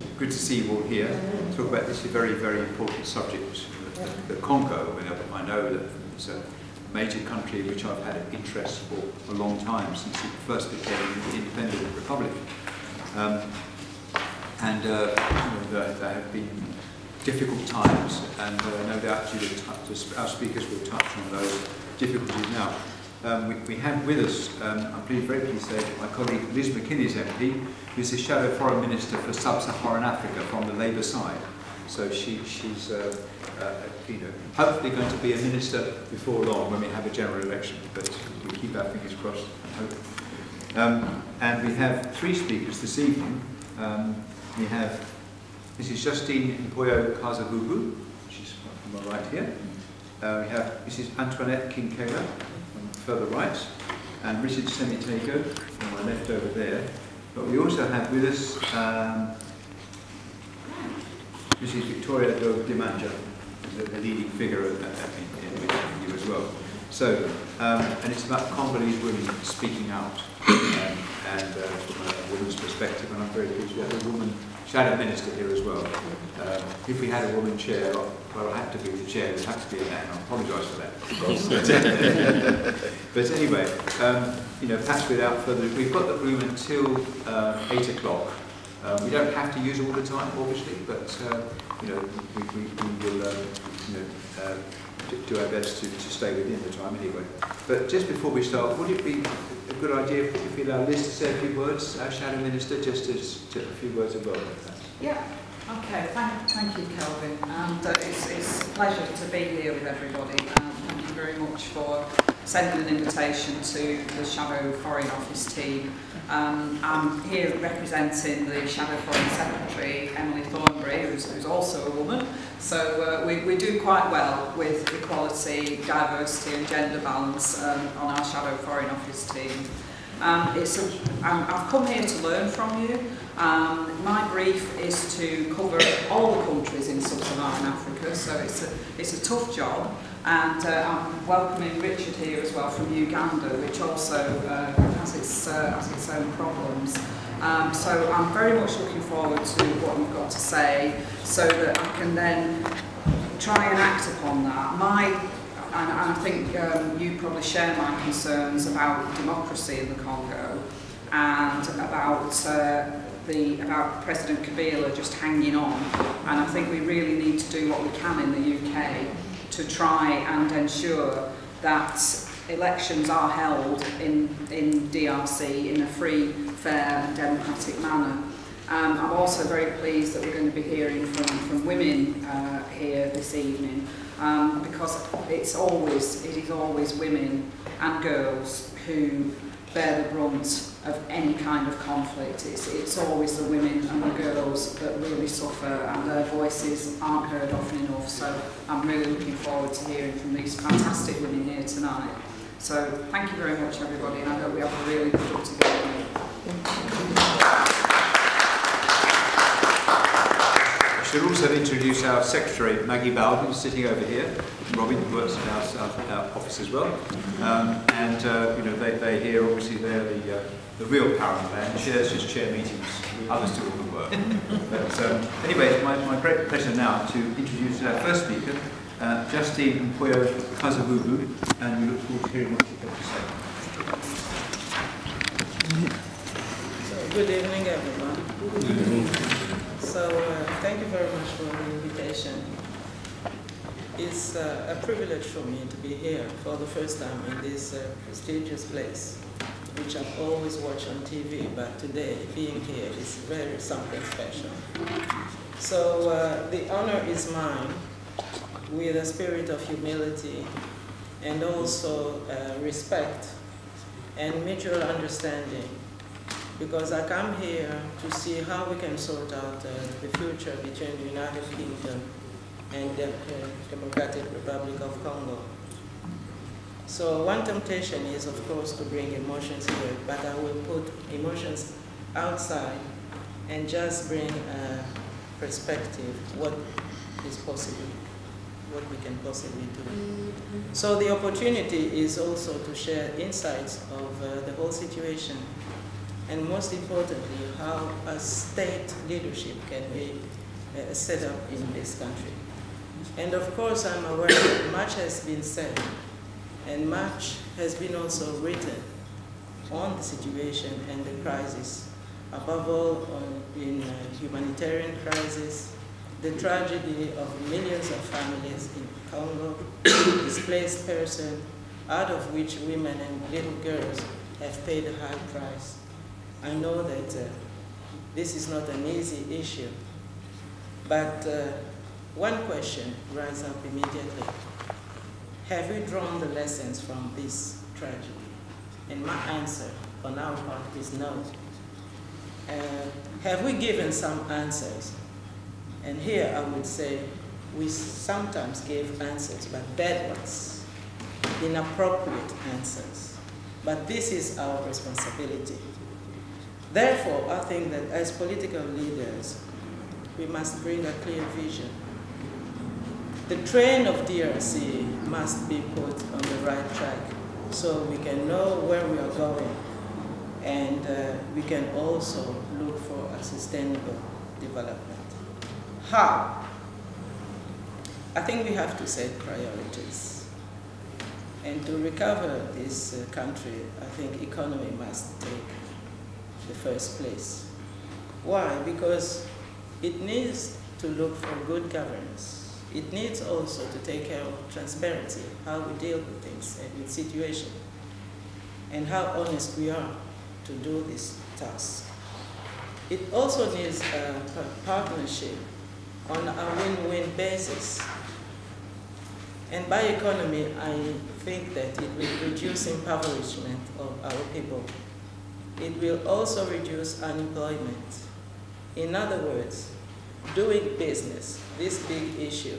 Good to see you all here. Talk about this very, very important subject, the Congo. I know that it's a major country which I've had an interest for a long time, since it first became an independent republic. There have been difficult times, and no doubt our speakers will touch on those difficulties now. We have with us, I'm very pleased to say, my colleague Liz McKinney's MP, who's the Shadow Foreign Minister for Sub-Saharan Africa from the Labour side. So she's hopefully going to be a minister before long when we have a general election, but we keep our fingers crossed and hope. And we have three speakers this evening. We have Mrs. Justine Kasa-Vubu, she's on my right here. We have Mrs. Antoinette Kinkela, further right, and Richard Semitego on my left over there. But we also have with us Mrs. Victoria Dimanja, the leading figure in you as well. So, and it's about Congolese women speaking out, and from a woman's perspective, and I'm very pleased we have a woman shadow minister here as well. If we had a woman chair, well, I have to be the chair, there has to be a man. I apologise for that. But anyway, perhaps without further ado, we've got the room until 8 o'clock. We don't have to use all the time, obviously, but we will do our best to stay within the time anyway. But just before we start, would it be a good idea if we allow Liz to say a few words, our Shadow Minister, just a few words of welcome? Yeah. Okay, thank you, Kelvin, and it's a pleasure to be here with everybody. Thank you very much for sending an invitation to the Shadow Foreign Office team. I'm here representing the Shadow Foreign Secretary, Emily Thornbury, who's also a woman. So we do quite well with equality, diversity and gender balance on our Shadow Foreign Office team. I've come here to learn from you. My brief is to cover all the countries in Sub-Saharan Africa, so it's a tough job, and I'm welcoming Richard here as well from Uganda, which also has its own problems. So I'm very much looking forward to what you've got to say, so that I can then try and act upon that. And I think you probably share my concerns about democracy in the Congo, and about President Kabila just hanging on. And I think we really need to do what we can in the UK to try and ensure that elections are held in DRC in a free, fair and democratic manner. I'm also very pleased that we're going to be hearing from women here this evening, because it is always women and girls who bear the brunt of any kind of conflict. It's always the women and the girls that really suffer, and their voices aren't heard often enough. So I'm really looking forward to hearing from these fantastic women here tonight. So thank you very much, everybody, and I hope we have a really productive evening. I should also introduce our Secretary, Maggie Bowden, who's sitting over here. Robin, who works in our office as well. They here, obviously, they're the real power in the land. Chairs just chair meetings, others do all the work. But anyway, it's my great pleasure now to introduce our first speaker, Justine Kasa-Vubu, and we look forward to hearing what you have to say. So, good evening, everyone. Good evening. So, thank you very much for the invitation. It's a privilege for me to be here for the first time in this prestigious place, which I've always watched on TV, but today, being here is very something special. So, the honor is mine, with a spirit of humility and also respect and mutual understanding, because I come here to see how we can sort out the future between the United Kingdom and the Democratic Republic of Congo. So one temptation is, of course, to bring emotions here, but I will put emotions outside and just bring perspective, what is possible, what we can possibly do. So the opportunity is also to share insights of the whole situation and most importantly, how a state leadership can be set up in this country. And of course, I'm aware that much has been said, and much has been also written on the situation and the crisis, above all in humanitarian crisis, the tragedy of millions of families in Congo, displaced persons, out of which women and little girls have paid a high price. I know that this is not an easy issue, but one question rises up immediately. Have we drawn the lessons from this tragedy? And my answer on our part is no. Have we given some answers? And here I would say we sometimes give answers, but bad ones, inappropriate answers. But this is our responsibility. Therefore, I think that as political leaders, we must bring a clear vision. The train of DRC must be put on the right track so we can know where we are going, and we can also look for a sustainable development. How? I think we have to set priorities. And to recover this country, I think economy must take the first place. Why? Because it needs to look for good governance. It needs also to take care of transparency, how we deal with things and with situations, and how honest we are to do this task. It also needs a partnership on a win-win basis. And by economy, I think that it will reduce impoverishment of our people. It will also reduce unemployment. In other words, doing business, this big issue,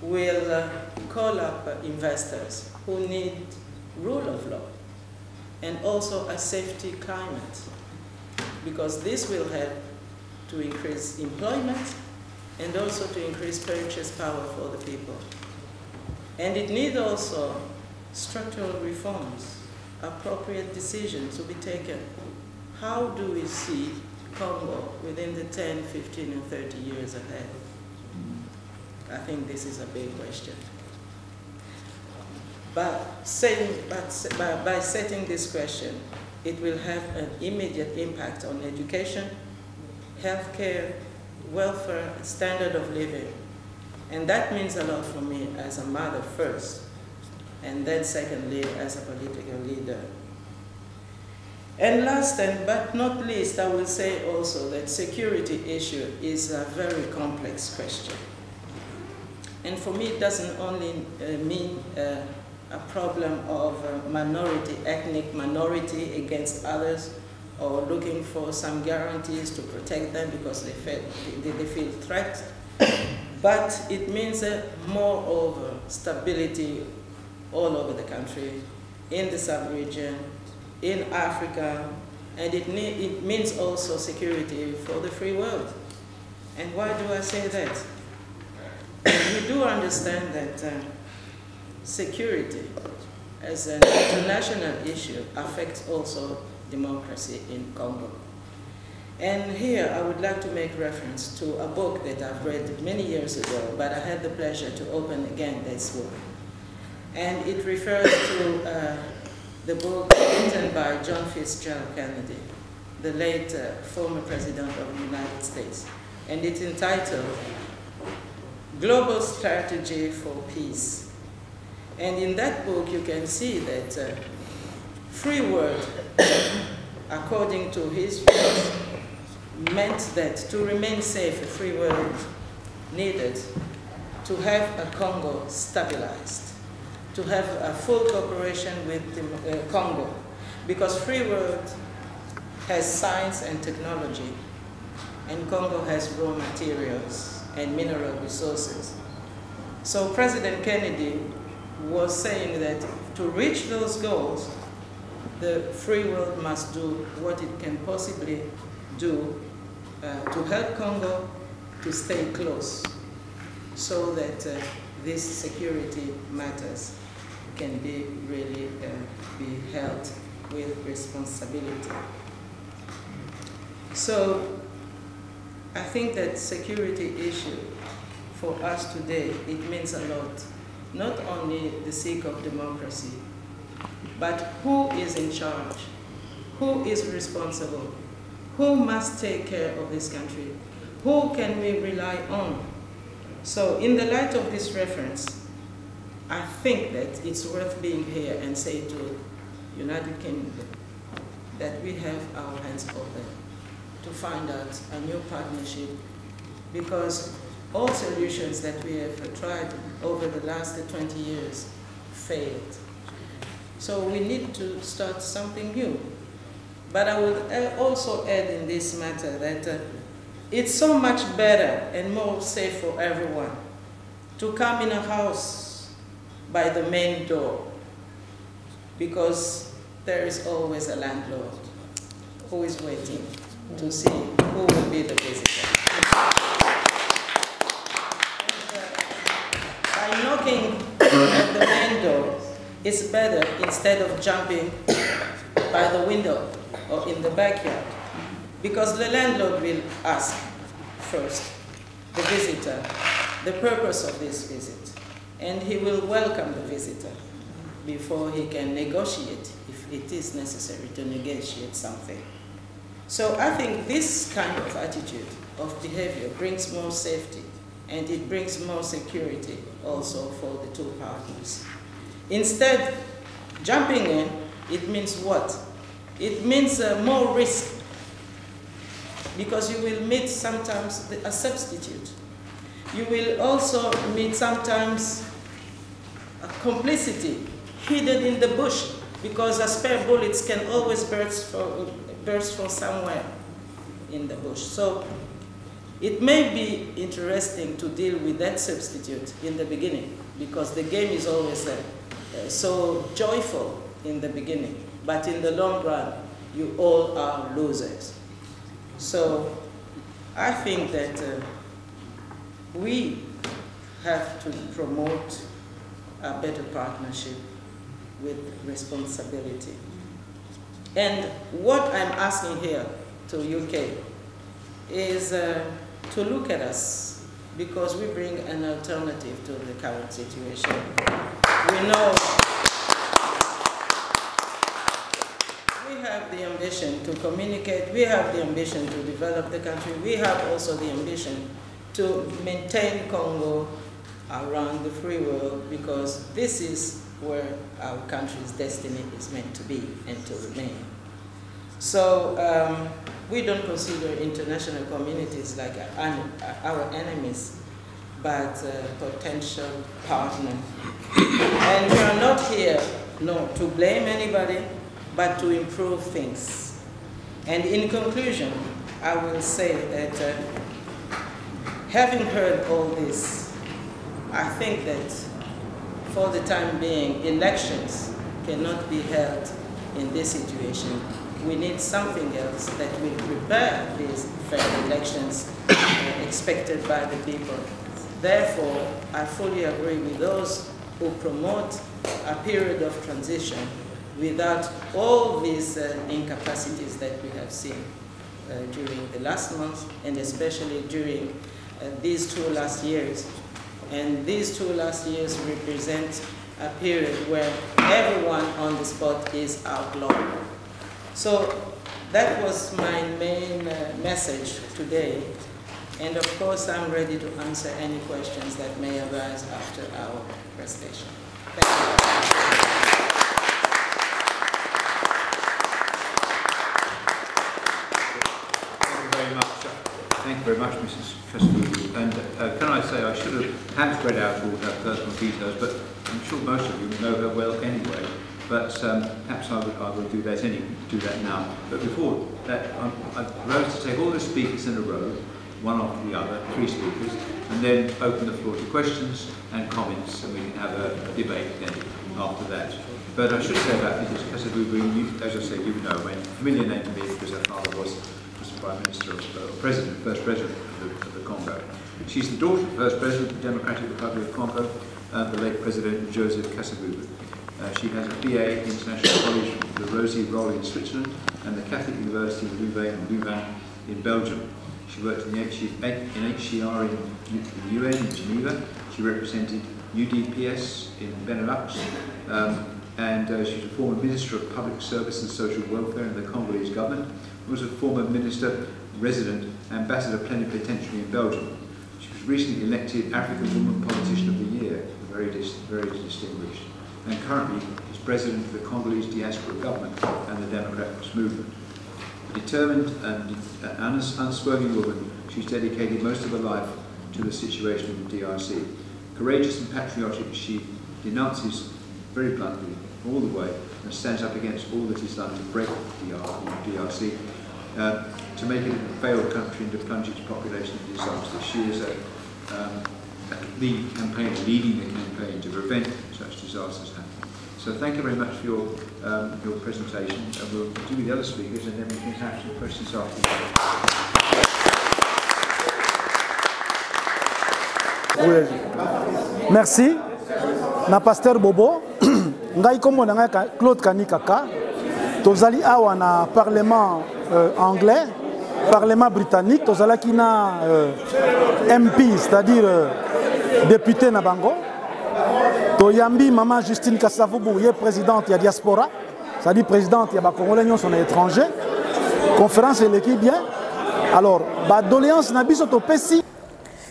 will call up investors who need rule of law and also a safety climate, because this will help to increase employment and also to increase purchase power for the people. And it needs also structural reforms, appropriate decisions to be taken. How do we see Congo within the 10, 15, and 30 years ahead? I think this is a big question. But by setting this question, it will have an immediate impact on education, healthcare, welfare, standard of living. And that means a lot for me as a mother first, and then secondly as a political leader. And last but not least, I will say also that security issue is a very complex question. And for me, it doesn't only mean a problem of minority, ethnic minority against others, or looking for some guarantees to protect them because they feel threatened. But it means moreover stability all over the country, in the sub-region, in Africa, and it means also security for the free world. And why do I say that? We do understand that security as an international issue affects also democracy in Congo. And here I would like to make reference to a book that I've read many years ago, but I had the pleasure to open again this book. And it refers to the book written by John Fitzgerald Kennedy, the late former President of the United States. And it's entitled Global Strategy for Peace. And in that book you can see that free world, according to his views, meant that to remain safe, a free world needed to have a Congo stabilized, to have a full cooperation with the, Congo, because free world has science and technology, and Congo has raw materials and mineral resources. So President Kennedy was saying that to reach those goals, the free world must do what it can possibly do to help Congo to stay close, so that these security matters can be really be held with responsibility. So I think that security issue for us today, it means a lot. Not only the sake of democracy, but who is in charge? Who is responsible? Who must take care of this country? Who can we rely on? So in the light of this reference, I think that it's worth being here and say to United Kingdom that we have our hands open to find out a new partnership, because all solutions that we have tried over the last 20 years failed. So we need to start something new. But I would also add in this matter that it's so much better and more safe for everyone to come in a house by the main door, because there is always a landlord who is waiting to see who will be the visitor. By knocking at the main door, it's better instead of jumping by the window or in the backyard, because the landlord will ask first the visitor the purpose of this visit, and he will welcome the visitor before he can negotiate, if it is necessary to negotiate something. So I think this kind of attitude of behavior brings more safety, and it brings more security also for the two partners. Instead, jumping in, it means what? It means more risk, because you will meet sometimes a substitute. You will also meet sometimes a complicity hidden in the bush, because a spare bullets can always burst from somewhere in the bush. So it may be interesting to deal with that substitute in the beginning, because the game is always so joyful in the beginning, but in the long run, you all are losers. So I think that we have to promote a better partnership with responsibility. And what I'm asking here to UK is to look at us, because we bring an alternative to the current situation. We know we have the ambition to communicate, we have the ambition to develop the country, we have also the ambition to maintain Congo around the free world, because this is where our country's destiny is meant to be and to remain. So we don't consider international communities like our enemies, but potential partner. And we are not here to blame anybody, but to improve things. And in conclusion, I will say that having heard all this, I think that for the time being, elections cannot be held in this situation. We need something else that will prepare these fair elections expected by the people. Therefore, I fully agree with those who promote a period of transition without all these incapacities that we have seen during the last month, and especially during these 2 last years. And these 2 last years represent a period where everyone on the spot is outlawed. So that was my main message today. And of course, I'm ready to answer any questions that may arise after our presentation. Thank you. Thank you very much, Mrs. Kasa-Vubu. And can I say, I should have perhaps read out all her personal details, but I'm sure most of you know her well anyway. But perhaps I will do that now. But before that, I propose to take all the speakers in a row, one after the other, 3 speakers, and then open the floor to questions and comments, and we can have a debate then after that. But I should say about Mrs. Kasa-Vubu, as I say, you know, a familiar name to me because her father was Prime Minister, President, first President of the Congo. She's the daughter of the first President of the Democratic Republic of Congo, the late President Joseph Kasa-Vubu. She has a BA in International College from the Rosie Roll in Switzerland and the Catholic University of Louvain in Belgium. She worked in the HCR in the UN in Geneva. She represented UDPS in Benelux, and she's a former Minister of Public Service and Social Welfare in the Congolese government. Was a former Minister, Resident, Ambassador Plenipotentiary in Belgium. She was recently elected African Woman Politician of the Year, very distinguished, and currently is President of the Congolese Diaspora government and the Democratic movement. A determined and unswerving woman, she's dedicated most of her life to the situation in the DRC. Courageous and patriotic, she denounces very bluntly all the way and stands up against all that is done to break the DRC, to make it a failed country and to plunge its population into disaster. She is leading the campaign to prevent such disasters happening. So thank you very much for your presentation, and we'll do with the other speakers, and then we can have some questions after. Merci. Na pasteur Bobo. Ngai komo na Claude Kanikaka. Tozali awa na Parlement anglais, Parlement britannique. Tozala ki na MP, c'est-à-dire député na bango. Toyambi maman Justine Kasa-Vubu, ye présidente ya Diaspora, c'est-à-dire présidente ya ba Congolais sont étrangers. Conférence l'équipe bien. Alors, ba doléance na biso to pesi.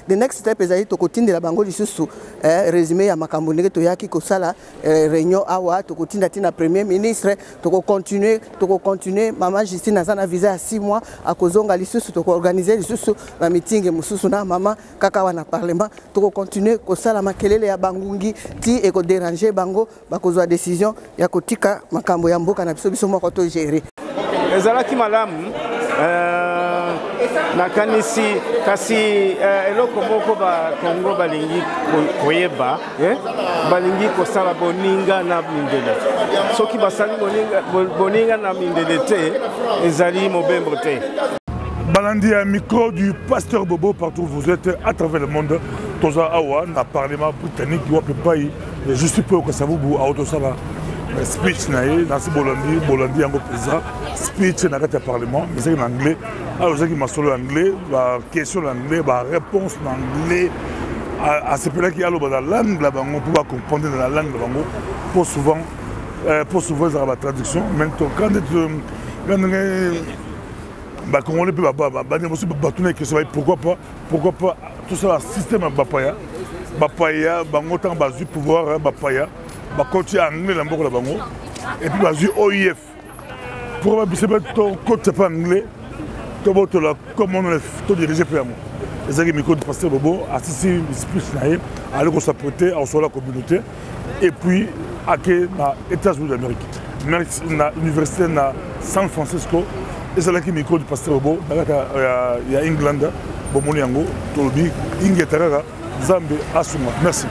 The next step is to continue la bango lisusu résumé ya makambo ndenge toyaki kosala réunion awa to continue tina premier ministre to continuer maman Justine azana visa ya 6 mois akozonga lisusu to organiser lisusu na meeting mususu na mama kaka wana parlement to continuer kosala makelele ya bangungi ti e ko déranger bango bakozwa décision ya kotika makambo ya mboka na biso moko to gérer ezalaki malamu nakanisi kasi eloko moko ba Congo balingi koyeba balingi kosala boninga na mindele soki basali boninga na mindele te ezali mobembo te. Balandi un micro du pasteur Bobo partout où vous êtes à travers le monde. Toza awa na Parlement Britannique qui wape pai Justine Kasa-Vubu a autosala speech nae dans ce Bolandi yango pesa speech na kati ya Parlement mais c'est en anglais. Alors c'est qui m'a solo anglais, la question en anglais, la réponse en anglais. À ce point-là qui a la langue là-bas, on peut pas comprendre dans la langue là-bas. Pour souvent ils ont la traduction. Maintenant quand on ne peut pas pourquoi pas tout ça système bapaya bango tant bazu pouvoir bapaya ba continuer anglais là bas bango et puis bazu OIF pour pas c'est pas ton code pas anglais to boto la comment on to diriger pour moi les amis micro du pasteur Bobo assisté speech naé aller ko s'apprêter à sur la communauté et puis à que na États-Unis d'Amérique na université na San Francisco. Et c'est là qui micro du pasteur Bobo, il y a England, Bomoni Yango, Tolobi, Ingetara, Zambé, Asuma. Merci.